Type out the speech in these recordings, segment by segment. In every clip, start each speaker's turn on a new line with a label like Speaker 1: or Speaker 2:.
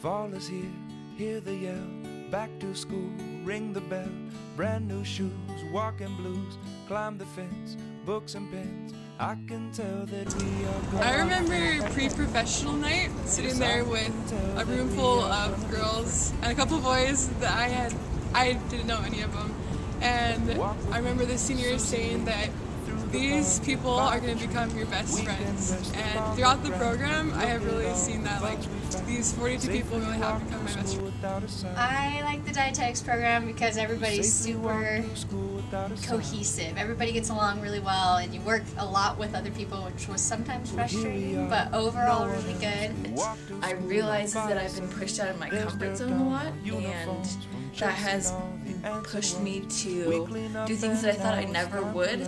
Speaker 1: Fall is here, hear the yell, back to school, ring the bell, brand new shoes, walking blues, climb the fence, books and pens, I can tell that we are going.
Speaker 2: I remember pre-professional night, sitting there with a room full of girls and a couple boys that I didn't know any of them, and I remember the seniors saying that these people are going to become your best friends, and throughout the program I have really seen that, like, these 42 people really have become my best friends.
Speaker 3: I like the dietetics program because everybody's super cohesive. Everybody gets along really well, and you work a lot with other people, which was sometimes frustrating, but overall really good.
Speaker 4: I realize that I've been pushed out of my comfort zone a lot, and that has pushed me to do things that I thought I never would.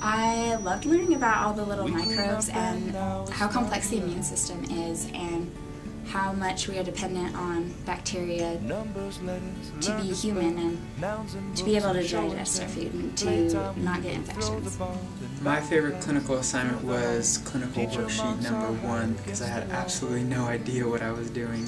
Speaker 5: I loved learning about all the little microbes and how complex the immune system is, and how much we are dependent on bacteria to be human and to be able to digest our food and to not get infections.
Speaker 6: My favorite clinical assignment was clinical worksheet number 1 because I had absolutely no idea what I was doing.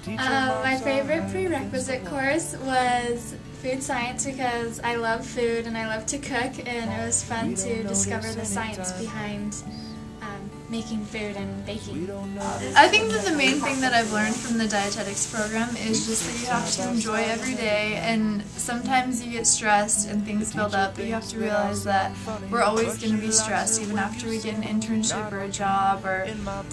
Speaker 7: My favorite prerequisite course was food science because I love food and I love to cook, and it was fun to discover the science behind making food and baking.
Speaker 8: I think that the main thing that I've learned from the dietetics program is just that you have to enjoy every day, and sometimes you get stressed and things build up, but you have to realize that we're always going to be stressed even after we get an internship or a job or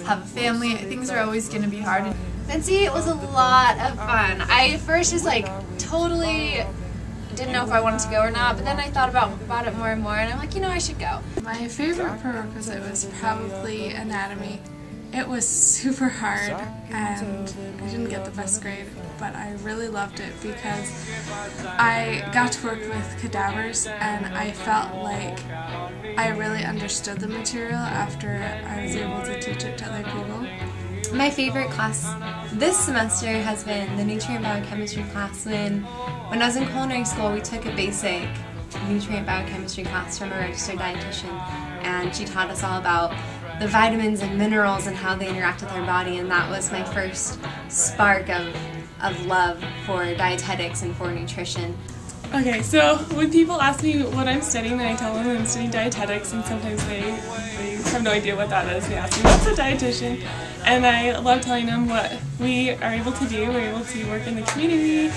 Speaker 8: have a family. Things are always going to be hard.
Speaker 3: Fancy, it was a lot of fun. I at first just totally didn't know if I wanted to go or not, but then I thought about it more and more, and I'm like, I should go.
Speaker 2: My favorite prerequisite was probably anatomy. It was super hard, and I didn't get the best grade, but I really loved it because I got to work with cadavers, and I felt like I really understood the material after I was able to teach it to other people.
Speaker 9: My favorite class this semester has been the nutrient biochemistry class. When I was in culinary school, we took a basic nutrient biochemistry class from a registered dietitian, and she taught us all about the vitamins and minerals and how they interact with our body, and that was my first spark of love for dietetics and for nutrition.
Speaker 2: Okay, so when people ask me what I'm studying, then I tell them I'm studying dietetics, and sometimes they have no idea what that is. They ask me, what's a dietitian? And I love telling them what we are able to do. We're able to work in the community,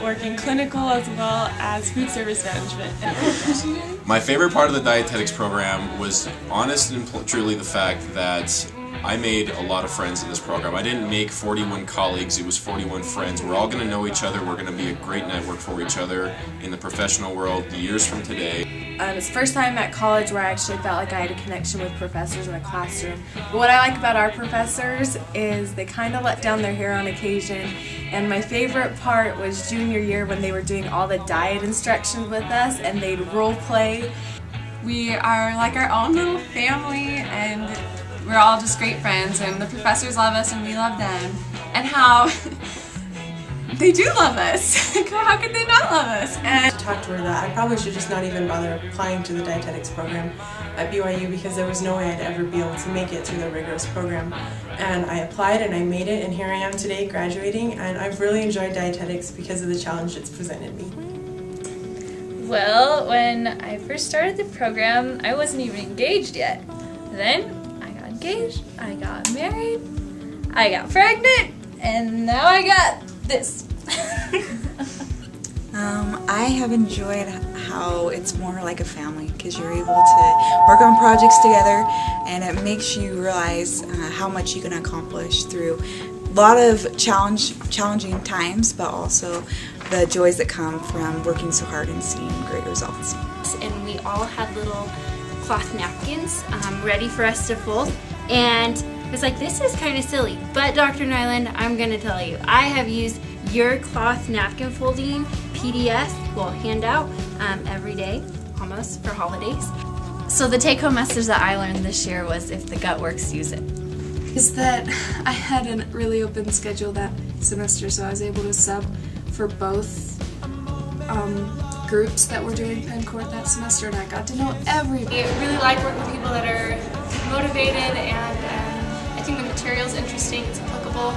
Speaker 2: work in clinical, as well as food service management.
Speaker 10: My favorite part of the dietetics program was honest and truly the fact that I made a lot of friends in this program. I didn't make 41 colleagues, it was 41 friends. We're all going to know each other, we're going to be a great network for each other in the professional world years from today.
Speaker 4: It's the first time at college where I actually felt like I had a connection with professors in a classroom. But what I like about our professors is they kind of let down their hair on occasion, and my favorite part was junior year when they were doing all the diet instructions with us and they'd role play.
Speaker 2: We are like our own little family, and we're all just great friends, and the professors love us and we love them, and how they do love us. How could they not love us?
Speaker 11: And I talked to her that I probably should just not even bother applying to the dietetics program at BYU because there was no way I'd ever be able to make it through the rigorous program. And I applied and I made it, and here I am today graduating, and I've really enjoyed dietetics because of the challenge it's presented me.
Speaker 12: Well, when I first started the program, I wasn't even engaged yet. Then I got engaged, I got married, I got pregnant, and now I got this.
Speaker 13: I have enjoyed how it's more like a family because you're able to work on projects together, and it makes you realize how much you can accomplish through a lot of challenging times, but also the joys that come from working so hard and seeing great results.
Speaker 3: And we all had little cloth napkins ready for us to fold, and it was like, this is kind of silly, but Dr. Nyland, I'm going to tell you, I have used your cloth napkin folding PDF, handout, every day, almost, for holidays. So the take-home message that I learned this year was, if the gut works, use it.
Speaker 2: Is that I had a really open schedule that semester, so I was able to sub for both groups that were doing Penn Court that semester, and I got to know everybody.
Speaker 7: I really like working with people that are motivated, and I think the material is interesting, it's applicable,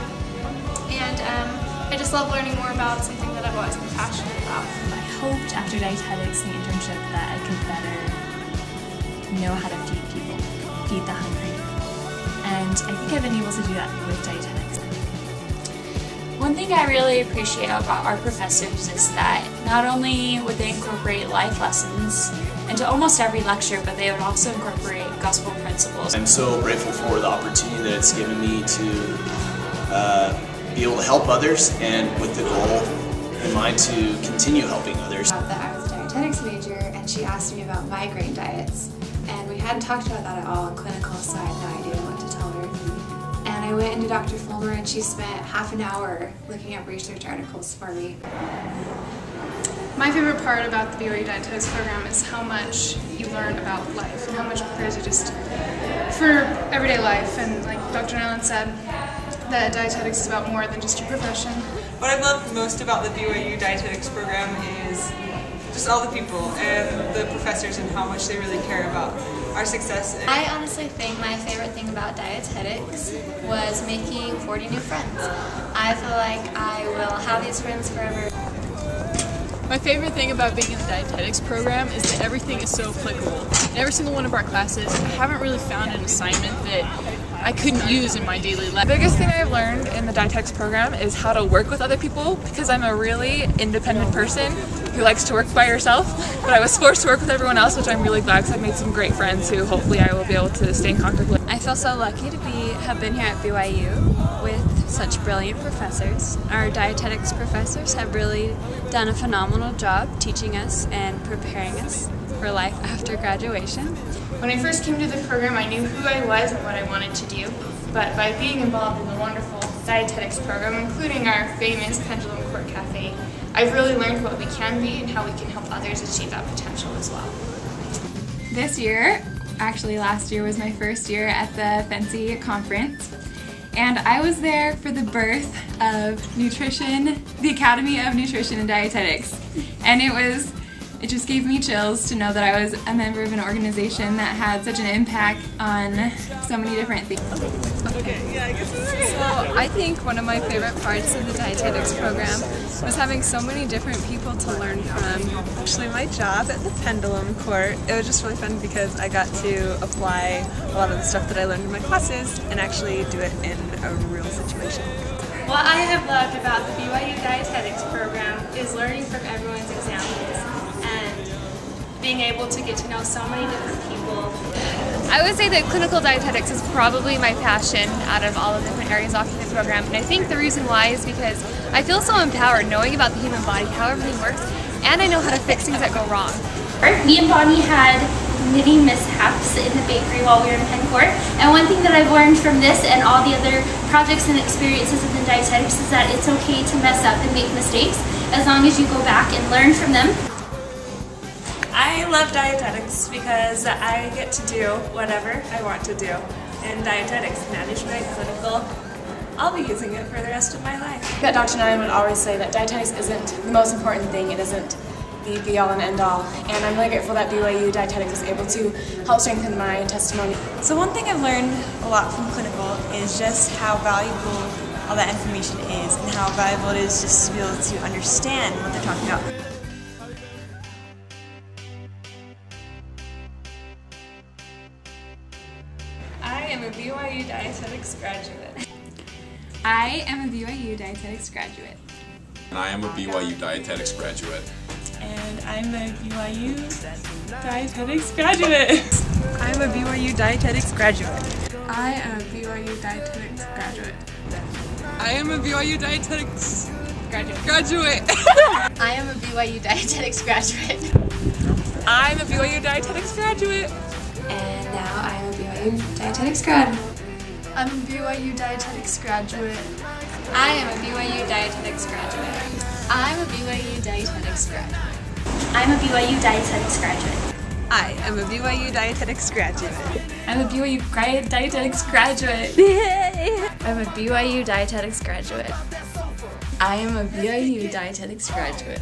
Speaker 7: and I just love learning more about something that I've always been passionate about.
Speaker 14: I hoped after dietetics and the internship that I could better know how to feed people, feed the hungry, and I think I've been able to do that with dietetics.
Speaker 15: One thing I really appreciate about our professors is that not only would they incorporate life lessons into almost every lecture, but they would also incorporate gospel principles.
Speaker 16: I'm so grateful for the opportunity that it's given me to be able to help others, and with the goal in mind to continue helping others.
Speaker 17: I was a dietetics major, and she asked me about migraine diets, and we hadn't talked about that at all in clinical, so I had no idea what to tell her. And I went into Dr. Fulmer, and she spent half an hour looking at research articles for me.
Speaker 2: My favorite part about the BYU Dietetics program is how much you learn about life and how much it prepares you just for everyday life. And like Dr. Nyland said, that dietetics is about more than just your profession.
Speaker 18: What I've loved most about the BYU Dietetics program is just all the people and the professors and how much they really care about our success.
Speaker 7: I honestly think my favorite thing about dietetics was making 40 new friends. I feel like I will have these friends forever.
Speaker 2: My favorite thing about being in the dietetics program is that everything is so applicable. In every single one of our classes, I haven't really found an assignment that I couldn't use in my daily life.
Speaker 19: The biggest thing I've learned in the dietetics program is how to work with other people, because I'm a really independent person who likes to work by herself, but I was forced to work with everyone else, which I'm really glad, because I've made some great friends who hopefully I will be able to stay in contact with.
Speaker 20: I feel so lucky to have been here at BYU with such brilliant professors. Our dietetics professors have really done a phenomenal job teaching us and preparing us for life after graduation.
Speaker 2: When I first came to the program, I knew who I was and what I wanted to do, but by being involved in the wonderful dietetics program, including our famous Pendulum Court Cafe, I've really learned what we can be and how we can help others achieve that potential as well.
Speaker 21: This year, actually last year was my first year at the Fancy Conference, and I was there for the birth of nutrition, the Academy of Nutrition and Dietetics, and it just gave me chills to know that I was a member of an organization that had such an impact on so many different things.
Speaker 22: So I think one of my favorite parts of the dietetics program was having so many different people to learn from.
Speaker 23: Actually, my job at the Pendulum Court, it was just really fun because I got to apply a lot of the stuff that I learned in my classes and actually do it in a real situation.
Speaker 24: What I have loved about the BYU Dietetics program is learning from everyone's examples and being able to get to know so many different people.
Speaker 12: I would say that clinical dietetics is probably my passion out of all the different areas offered in the program, and I think the reason why is because I feel so empowered knowing about the human body, how everything works, and I know how to fix things that go wrong.
Speaker 3: Me and Bonnie had knitting mishaps in the bakery while we were in Penn Court, and one thing that I've learned from this and all the other projects and experiences within dietetics is that it's okay to mess up and make mistakes as long as you go back and learn from them.
Speaker 25: I love dietetics because I get to do whatever I want to do. In dietetics, management, clinical, I'll be using it for the rest of my life.
Speaker 4: That Dr. Nyland would always say that dietetics isn't the most important thing. It isn't the be-all and end-all. And I'm really grateful that BYU Dietetics is able to help strengthen my testimony.
Speaker 26: So one thing I've learned a lot from clinical is just how valuable all that information is and how valuable it is just to be able to understand what they're talking about.
Speaker 22: I am a BYU Dietetics graduate.
Speaker 21: I am a BYU Dietetics graduate.
Speaker 10: And I am a BYU Dietetics graduate.
Speaker 26: And I'm a BYU Dietetics graduate.
Speaker 23: I'm a BYU Dietetics graduate.
Speaker 21: I am a BYU Dietetics graduate.
Speaker 2: I am a BYU Dietetics graduate.
Speaker 24: I am a BYU Dietetics graduate.
Speaker 19: I'm a BYU Dietetics graduate.
Speaker 17: And now I am a BYU Dietetics grad.
Speaker 8: I'm a BYU Dietetics graduate.
Speaker 24: I am a BYU Dietetics graduate. I'm a BYU Dietetics graduate.
Speaker 3: I'm a BYU Dietetics graduate.
Speaker 23: I am a BYU Dietetics graduate.
Speaker 21: I'm a BYU Dietetics graduate.
Speaker 12: I'm a BYU Dietetics graduate. I am a BYU Dietetics graduate.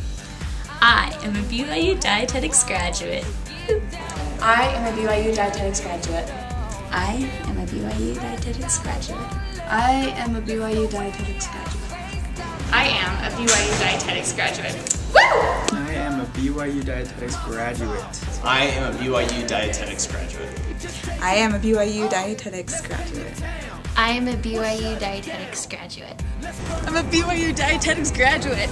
Speaker 3: I am a BYU Dietetics graduate.
Speaker 4: I am a BYU Dietetics graduate.
Speaker 17: I am a BYU Dietetics graduate.
Speaker 8: I am a BYU Dietetics graduate.
Speaker 24: I am a BYU Dietetics graduate.
Speaker 1: I am a BYU Dietetics graduate.
Speaker 16: I am a BYU Dietetics graduate.
Speaker 5: I am a BYU Dietetics graduate.
Speaker 3: I am a BYU Dietetics graduate.
Speaker 6: I'm a BYU Dietetics graduate.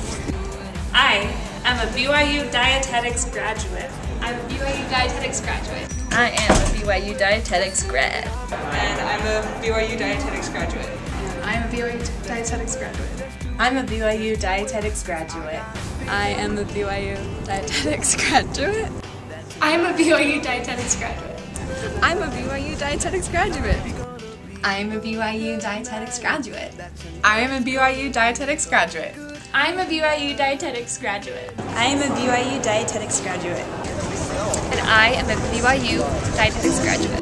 Speaker 25: I am a BYU Dietetics graduate.
Speaker 24: I'm a BYU Dietetics graduate.
Speaker 6: I am a BYU Dietetics grad.
Speaker 18: And I'm a BYU Dietetics graduate.
Speaker 24: I'm a BYU Dietetics graduate.
Speaker 4: I'm a BYU Dietetics graduate.
Speaker 20: I am a BYU Dietetics graduate.
Speaker 24: I'm a BYU Dietetics graduate.
Speaker 20: I'm a BYU Dietetics graduate.
Speaker 4: I'm a BYU Dietetics graduate.
Speaker 9: I am a BYU Dietetics graduate.
Speaker 24: I'm a BYU Dietetics graduate.
Speaker 5: I am a BYU Dietetics graduate.
Speaker 12: And I am a BYU Dietetics graduate.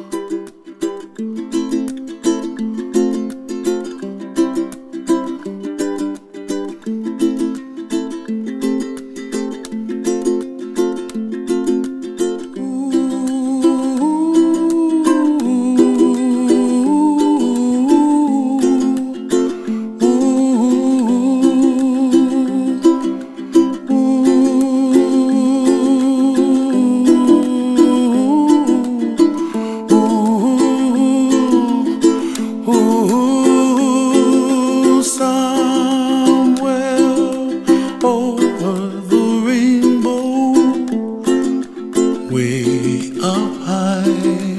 Speaker 11: Way up high.